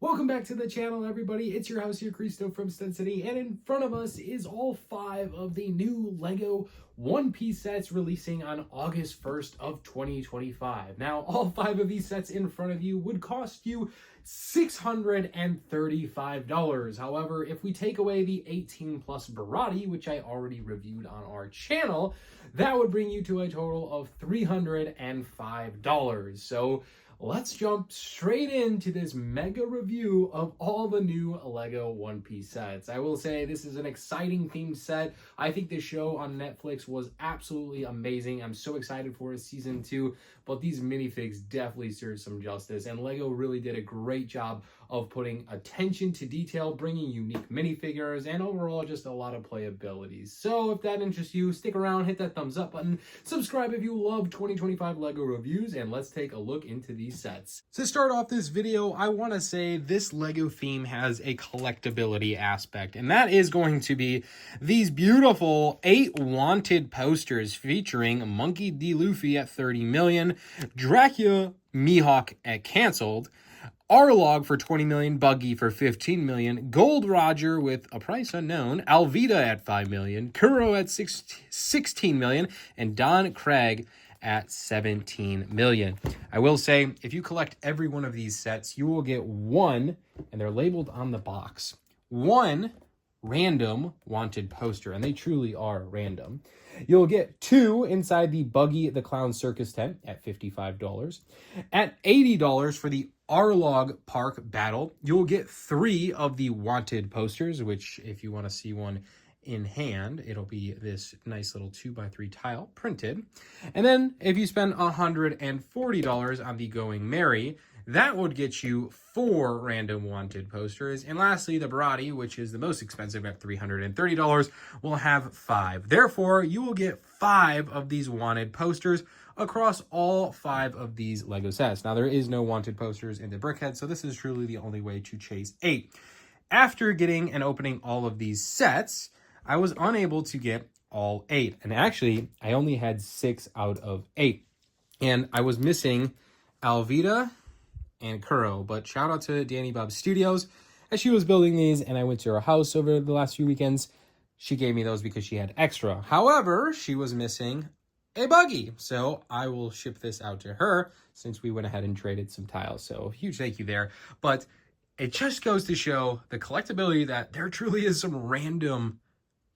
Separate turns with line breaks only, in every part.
Welcome back to the channel, everybody. It's your house here, Cristo from Stud City, and in front of us is all 5 of the new LEGO One Piece sets releasing on August 1st of 2025. Now, all 5 of these sets in front of you would cost you $635. However, if we take away the 18 plus Baratie, which I already reviewed on our channel, that would bring you to a total of $305. So let's jump straight into this mega review of all the new LEGO One Piece sets. I will say this is an exciting themed set. I think this show on Netflix was absolutely amazing. I'm so excited for season 2, but these minifigs definitely serve some justice, and LEGO really did a great job of putting attention to detail, bringing unique minifigures, and overall just a lot of playability. So if that interests you, stick around, hit that thumbs up button, subscribe if you love 2025 LEGO reviews, and let's take a look into these sets. To start off this video, I want to say this LEGO theme has a collectability aspect, and that is going to be these beautiful 8 wanted posters featuring Monkey D. Luffy at 30 million, Dracula Mihawk at canceled, Arlong for 20 million, Buggy for 15 million, Gold Roger with a price unknown, Alvida at 5 million, Kuro at 16 million, and Don Craig at 17 million. I will say, if you collect every one of these sets, you will get one, and they're labeled on the box, one random wanted poster, and they truly are random. You'll get 2 inside the Buggy the Clown Circus tent at $55. At $80 for the Arlo Park battle, you'll get 3 of the wanted posters, which if you want to see one in hand, it'll be this nice little 2x3 tile printed. And then if you spend $140 on the Going Merry, that would get you 4 random wanted posters. And lastly, the Baratie, which is the most expensive at $330, will have 5. Therefore, you will get 5 of these wanted posters across all 5 of these LEGO sets. Now, there is no wanted posters in the Brickhead, so this is truly the only way to chase 8. After getting and opening all of these sets, I was unable to get all 8. And actually, I only had 6 out of 8. And I was missing Alvida and Kuro, but shout out to Danny Bob Studios. As she was building these and I went to her house over the last few weekends, she gave me those because she had extra. However, she was missing a Buggy, so I will ship this out to her since we went ahead and traded some tiles. So huge thank you there. But it just goes to show the collectability that there truly is some random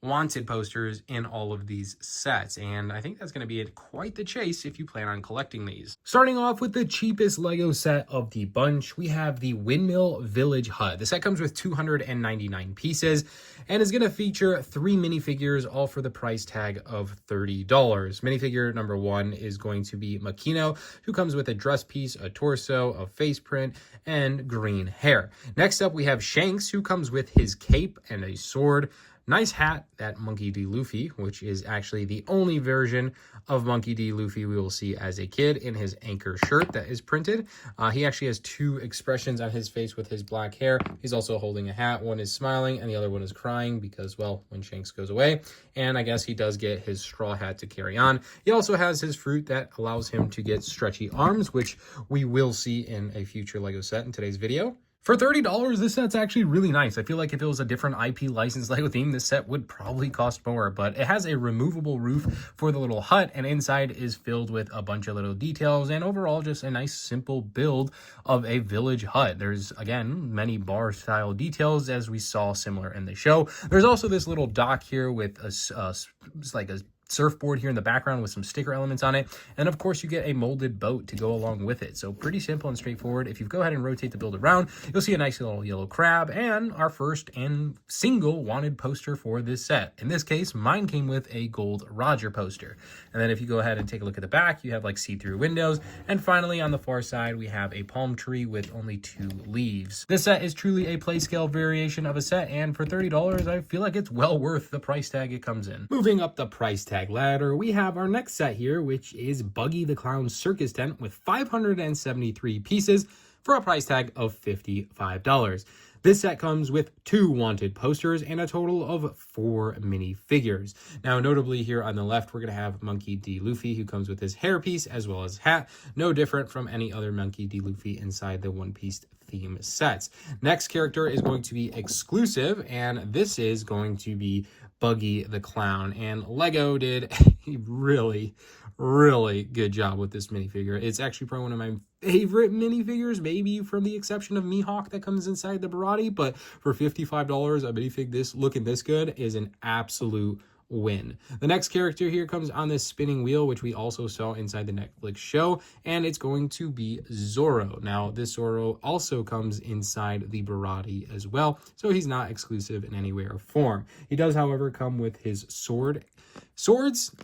wanted posters in all of these sets, and I think that's going to be quite the chase if you plan on collecting these. Starting off with the cheapest LEGO set of the bunch, we have the Windmill Village Hut. The set comes with 299 pieces and is going to feature 3 minifigures, all for the price tag of $30. Minifigure number 1 is going to be Makino, who comes with a dress piece, a torso, a face print, and green hair. Next up, we have Shanks, who comes with his cape and a sword. Nice hat, that Monkey D. Luffy, which is actually the only version of Monkey D. Luffy we will see as a kid in his anchor shirt that is printed. He actually has 2 expressions on his face with his black hair. He's also holding a hat. One is smiling and the other one is crying because, well, when Shanks goes away. And I guess he does get his straw hat to carry on. He also has his fruit that allows him to get stretchy arms, which we will see in a future LEGO set in today's video. For $30, this set's actually really nice. I feel like if it was a different IP licensed LEGO theme, this set would probably cost more, but it has a removable roof for the little hut, and inside is filled with a bunch of little details, and overall just a nice simple build of a village hut. There's, again, many bar-style details as we saw similar in the show. There's also this little dock here with like a surfboard here in the background with some sticker elements on it, and of course you get a molded boat to go along with it. So pretty simple and straightforward. If you go ahead and rotate the build around, you'll see a nice little yellow crab and our first and single wanted poster for this set. In this case, mine came with a Gold Roger poster. And then if you go ahead and take a look at the back, you have like see-through windows, and finally on the far side we have a palm tree with only 2 leaves. This set is truly a play scale variation of a set, and for $30 I feel like it's well worth the price tag it comes in. Moving up the price tag ladder, we have our next set here, which is Buggy the Clown Circus tent with 573 pieces, for a price tag of $55. This set comes with 2 wanted posters and a total of 4 minifigures. Now, notably here on the left, we're going to have Monkey D. Luffy, who comes with his hairpiece as well as hat. No different from any other Monkey D. Luffy inside the One Piece theme sets. Next character is going to be exclusive, and this is going to be Buggy the Clown. And Lego did a really good job with this minifigure. It's actually probably one of my favorite minifigures, maybe from the exception of Mihawk that comes inside the Baratie, but for $55, a minifig this looking this good is an absolute win. The next character here comes on this spinning wheel, which we also saw inside the Netflix show, and it's going to be Zoro. Now, this Zoro also comes inside the Baratie as well, so he's not exclusive in any way or form. He does, however, come with his swords,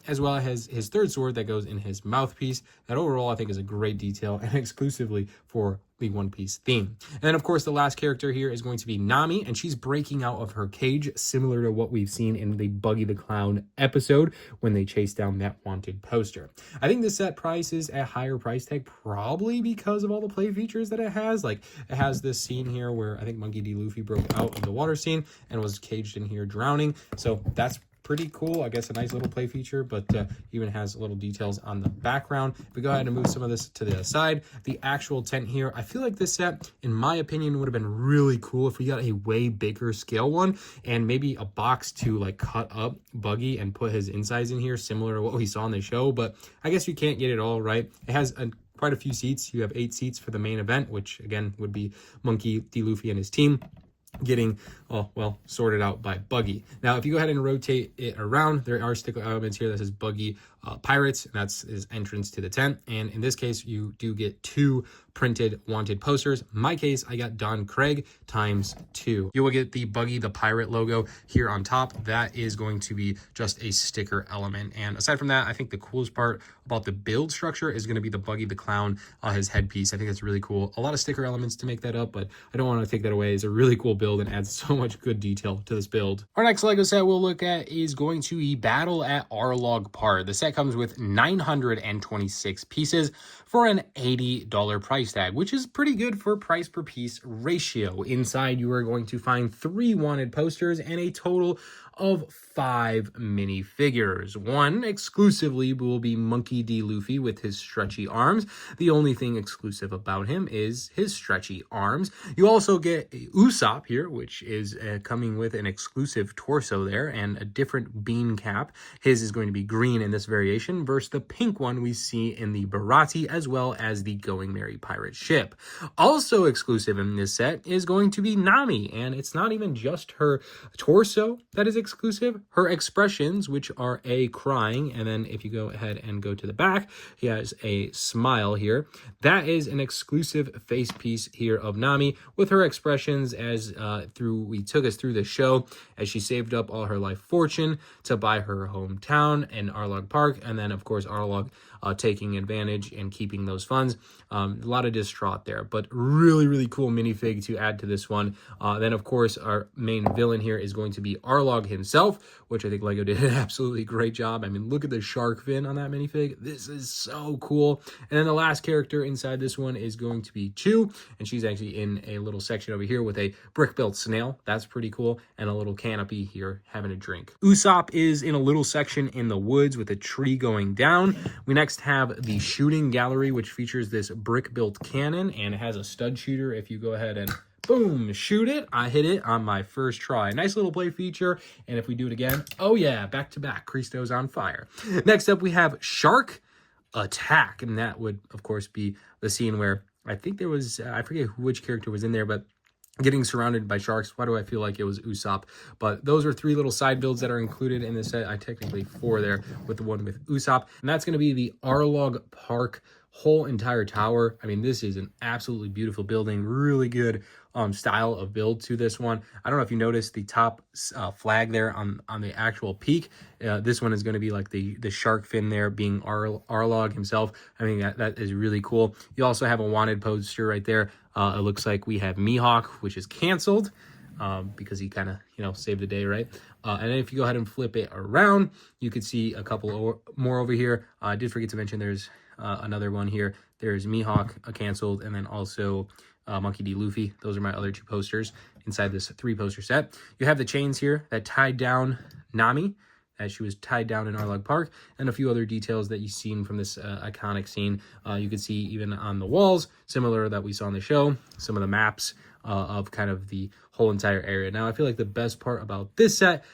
as well as his third sword that goes in his mouthpiece. That overall I think is a great detail and exclusively for the One Piece theme. And then of course the last character here is going to be Nami, and she's breaking out of her cage, similar to what we've seen in the Buggy the Clown episode when they chased down that wanted poster. I think this set price is a higher price tag, probably because of all the play features that it has. Like, it has this scene here where I think Monkey D. Luffy broke out of the water scene and was caged in here drowning, so that's pretty cool. I guess a nice little play feature, but even has little details on the background. If we go ahead and move some of this to the side, the actual tent here, I feel like this set, in my opinion, would have been really cool if we got a way bigger scale one, and maybe a box to like cut up Buggy and put his insides in here, similar to what we saw in the show. But I guess you can't get it all right. It has quite a few seats. You have 8 seats for the main event, which again would be Monkey D. Luffy and his team getting sorted out by Buggy. Now, if you go ahead and rotate it around, there are sticker elements here that says Buggy Pirates, and that's his entrance to the tent. And in this case, you do get 2 printed wanted posters. In my case, I got Don Craig ×2. You will get the Buggy the Pirate logo here on top. That is going to be just a sticker element. And aside from that, I think the coolest part about the build structure is going to be the Buggy the Clown, his headpiece. I think that's really cool. A lot of sticker elements to make that up, but I don't want to take that away. It's a really cool build and adds so much good detail to this build. Our next Lego set we'll look at is going to be Battle at Arlo Park. The set comes with 926 pieces for an $80 price tag, which is pretty good for price per piece ratio. Inside, you are going to find 3 wanted posters and a total of 5 minifigures. One exclusively will be Monkey D. Luffy with his stretchy arms. The only thing exclusive about him is his stretchy arms. You also get Usopp here, which is coming with an exclusive torso there and a different bean cap. His is going to be green in this variation versus the pink one we see in the Baratie, as well as the Going Merry pirate ship. Also exclusive in this set is going to be Nami, and it's not even just her torso that is exclusive. Her expressions, which are crying, and then if you go ahead and go to the back, he has a smile here. That is an exclusive face piece here of Nami with her expressions as we took us through the show as she saved up all her life fortune to buy her hometown in Arlo Park, and then of course Arlong taking advantage and keeping those funds. A lot of distraught there, but really cool minifig to add to this one. Then of course our main villain here is going to be Arlong himself, which I think Lego did an absolutely great job. I mean, look at the shark fin on that minifig. This is so cool. And then the last character inside this one is going to be Chew, and she's actually in a little section over here with a brick-built snail. That's pretty cool. And a little canopy here having a drink. Usopp is in a little section in the woods with a tree going down. We next have the shooting gallery, which features this brick-built cannon, and it has a stud shooter. If you go ahead and boom, shoot it, I hit it on my first try. Nice little play feature. And if we do it again, oh yeah, back to back, Christo's on fire. Next up, we have Shark Attack, and that would of course be the scene where I think there was I forget which character was in there, but getting surrounded by sharks. Why do I feel like it was Usopp? But those are 3 little side builds that are included in this set. I technically 4 there with the one with Usopp, and that's going to be the Arlo Park whole entire tower. I mean, this is an absolutely beautiful building. Really good style of build to this one. I don't know if you noticed the top flag there on the actual peak. This one is going to be like the shark fin there being Arlong himself. I mean, that is really cool. You also have a wanted poster right there. It looks like we have Mihawk, which is canceled because he kind of, saved the day, right? And then if you go ahead and flip it around, you could see a couple more over here. I did forget to mention there's another one here. There's Mihawk canceled, and then also Monkey D. Luffy. Those are my other 2 posters inside this 3-poster set. You have the chains here that tied down Nami, as she was tied down in Arlo Park, and a few other details that you've seen from this iconic scene. You can see even on the walls, similar that we saw in the show, some of the maps of kind of the whole entire area. Now, I feel like the best part about this set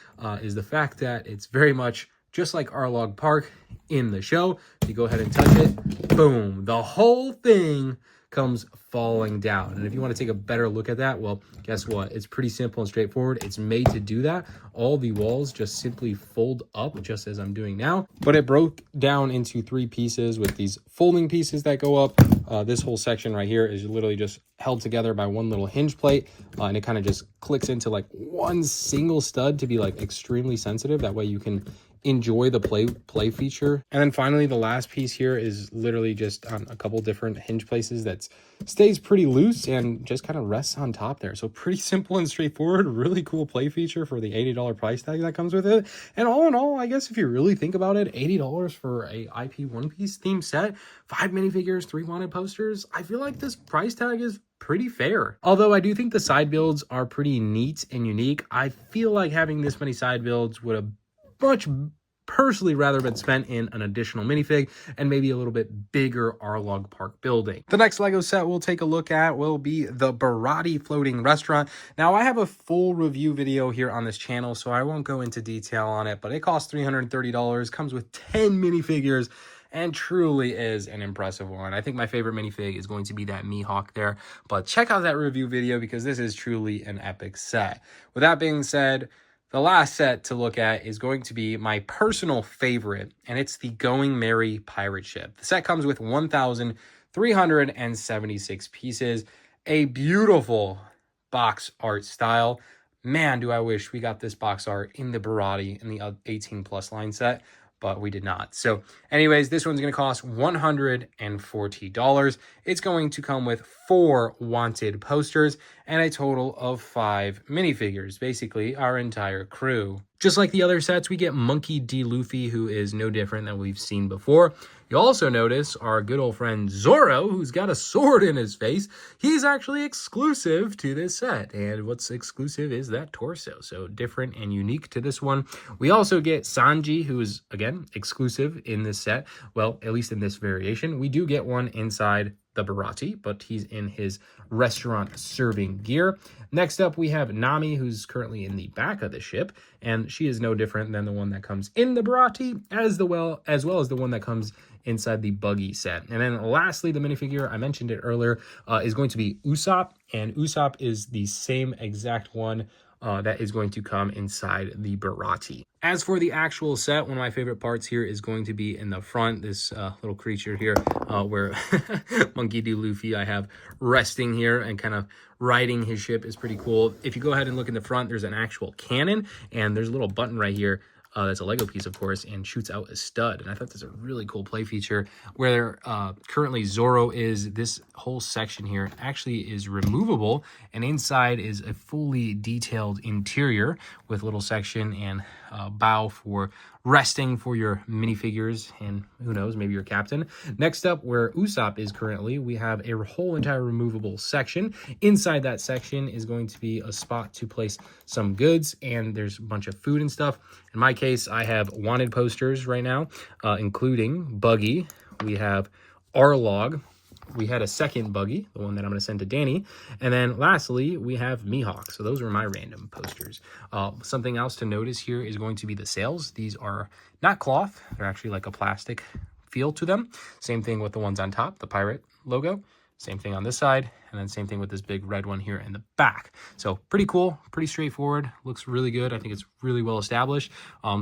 is the fact that it's very much just like Arlo Park in the show. If you go ahead and touch it, boom, the whole thing comes falling down. And if you want to take a better look at that, well, guess what? It's pretty simple and straightforward. It's made to do that. All the walls just simply fold up, just as I'm doing now. But it broke down into 3 pieces with these folding pieces that go up. This whole section right here is literally just held together by one little hinge plate, and it kind of just clicks into like one single stud to be like extremely sensitive. That way you can enjoy the play feature. And then finally, the last piece here is literally just on a couple different hinge places that stays pretty loose and just kind of rests on top there. So pretty simple and straightforward, really cool play feature for the $80 price tag that comes with it. And all in all, I guess if you really think about it, $80 for a IP One Piece theme set, 5 minifigures, 3 wanted posters, I feel like this price tag is pretty fair. Although I do think the side builds are pretty neat and unique, I feel like having this many side builds would have much personally rather been spent in an additional minifig and maybe a little bit bigger Arlo Park building. The next Lego set we'll take a look at will be the Baratie floating restaurant. Now, I have a full review video here on this channel, so I won't go into detail on it, but it costs $330, comes with 10 minifigures, and truly is an impressive one. I think my favorite minifig is going to be that Mihawk there, but check out that review video because this is truly an epic set. With that being said, the last set to look at is going to be my personal favorite, and it's the Going Merry pirate ship. The set comes with 1,376 pieces, a beautiful box art style. Man, do I wish we got this box art in the Baratie in the 18+ line set, but we did not. So anyways, this one's going to cost $140. It's going to come with 4 wanted posters and a total of 5 minifigures, basically our entire crew. Just like the other sets, we get Monkey D. Luffy, who is no different than we've seen before. You also notice our good old friend Zoro, who's got a sword in his face. He's actually exclusive to this set, and what's exclusive is that torso, so different and unique to this one. We also get Sanji, who is, again, exclusive in this set. Well, at least in this variation. We do get one inside the Baratie, but he's in his restaurant serving gear. Next up, we have Nami, who's currently in the back of the ship, and she is no different than the one that comes in the Baratie, as well as the one that comes inside the Buggy set. And then lastly, the minifigure, I mentioned it earlier, is going to be Usopp, and Usopp is the same exact one that is going to come inside the Baratie. As for the actual set, one of my favorite parts here is going to be in the front, this little creature here, where Monkey D. Luffy I have resting here and kind of riding his ship is pretty cool. If you go ahead and look in the front, there's an actual cannon, and there's a little button right here that's a Lego piece, of course, and shoots out a stud. And I thought that's a really cool play feature. Where currently Zoro is, this whole section here actually is removable, and inside is a fully detailed interior with little section and bow for resting for your minifigures, and who knows, maybe your captain. Next up, where Usopp is currently, we have a whole entire removable section. Inside that section is going to be a spot to place some goods, and there's a bunch of food and stuff. In my case, I have wanted posters right now, including Buggy. We have Arlong. We had a second Buggy, the one that I'm going to send to Danny. And then lastly, we have Mihawk. So those are my random posters. Something else to notice here is going to be the sails. These are not cloth. They're actually like a plastic feel to them. Same thing with the ones on top, the pirate logo. Same thing on this side, and then same thing with this big red one here in the back. So pretty cool, pretty straightforward, looks really good. I think it's really well established.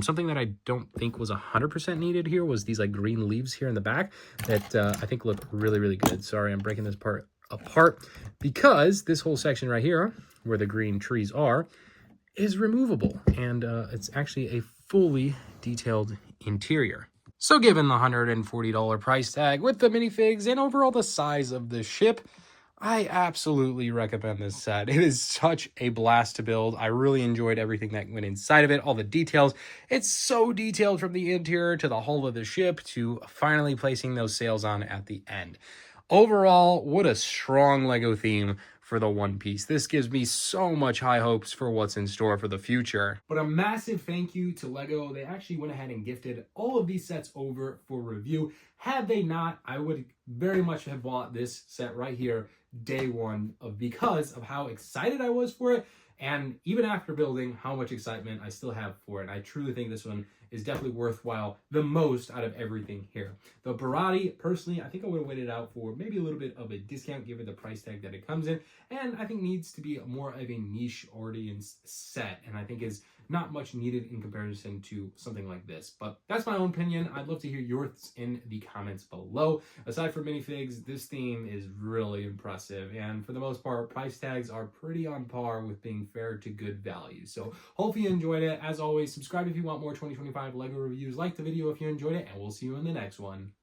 Something that I don't think was 100% needed here was these like green leaves here in the back that I think look really, really good. Sorry, I'm breaking this part apart because this whole section right here, where the green trees are, is removable, and it's actually a fully detailed interior. So given the $140 price tag with the minifigs and overall the size of the ship, I absolutely recommend this set. It is such a blast to build. I really enjoyed everything that went inside of it, all the details. It's so detailed from the interior to the hull of the ship to finally placing those sails on at the end. Overall, what a strong LEGO theme for the One Piece. This gives me so much high hopes for what's in store for the future. But a massive thank you to LEGO. They actually went ahead and gifted all of these sets over for review. Had they not, I would very much have bought this set right here day one because of how excited I was for it. And even after building, how much excitement I still have for it. I truly think this one is definitely worthwhile the most out of everything here. The Baratie, personally, I think I would have waited out for maybe a little bit of a discount given the price tag that it comes in, and I think needs to be more of a niche audience set, and I think is not much needed in comparison to something like this. But that's my own opinion. I'd love to hear yours in the comments below. Aside from minifigs, this theme is really impressive, and for the most part, price tags are pretty on par with being fair to good value. So hopefully you enjoyed it. As always, subscribe if you want more 2025 LEGO reviews, like the video if you enjoyed it, and we'll see you in the next one.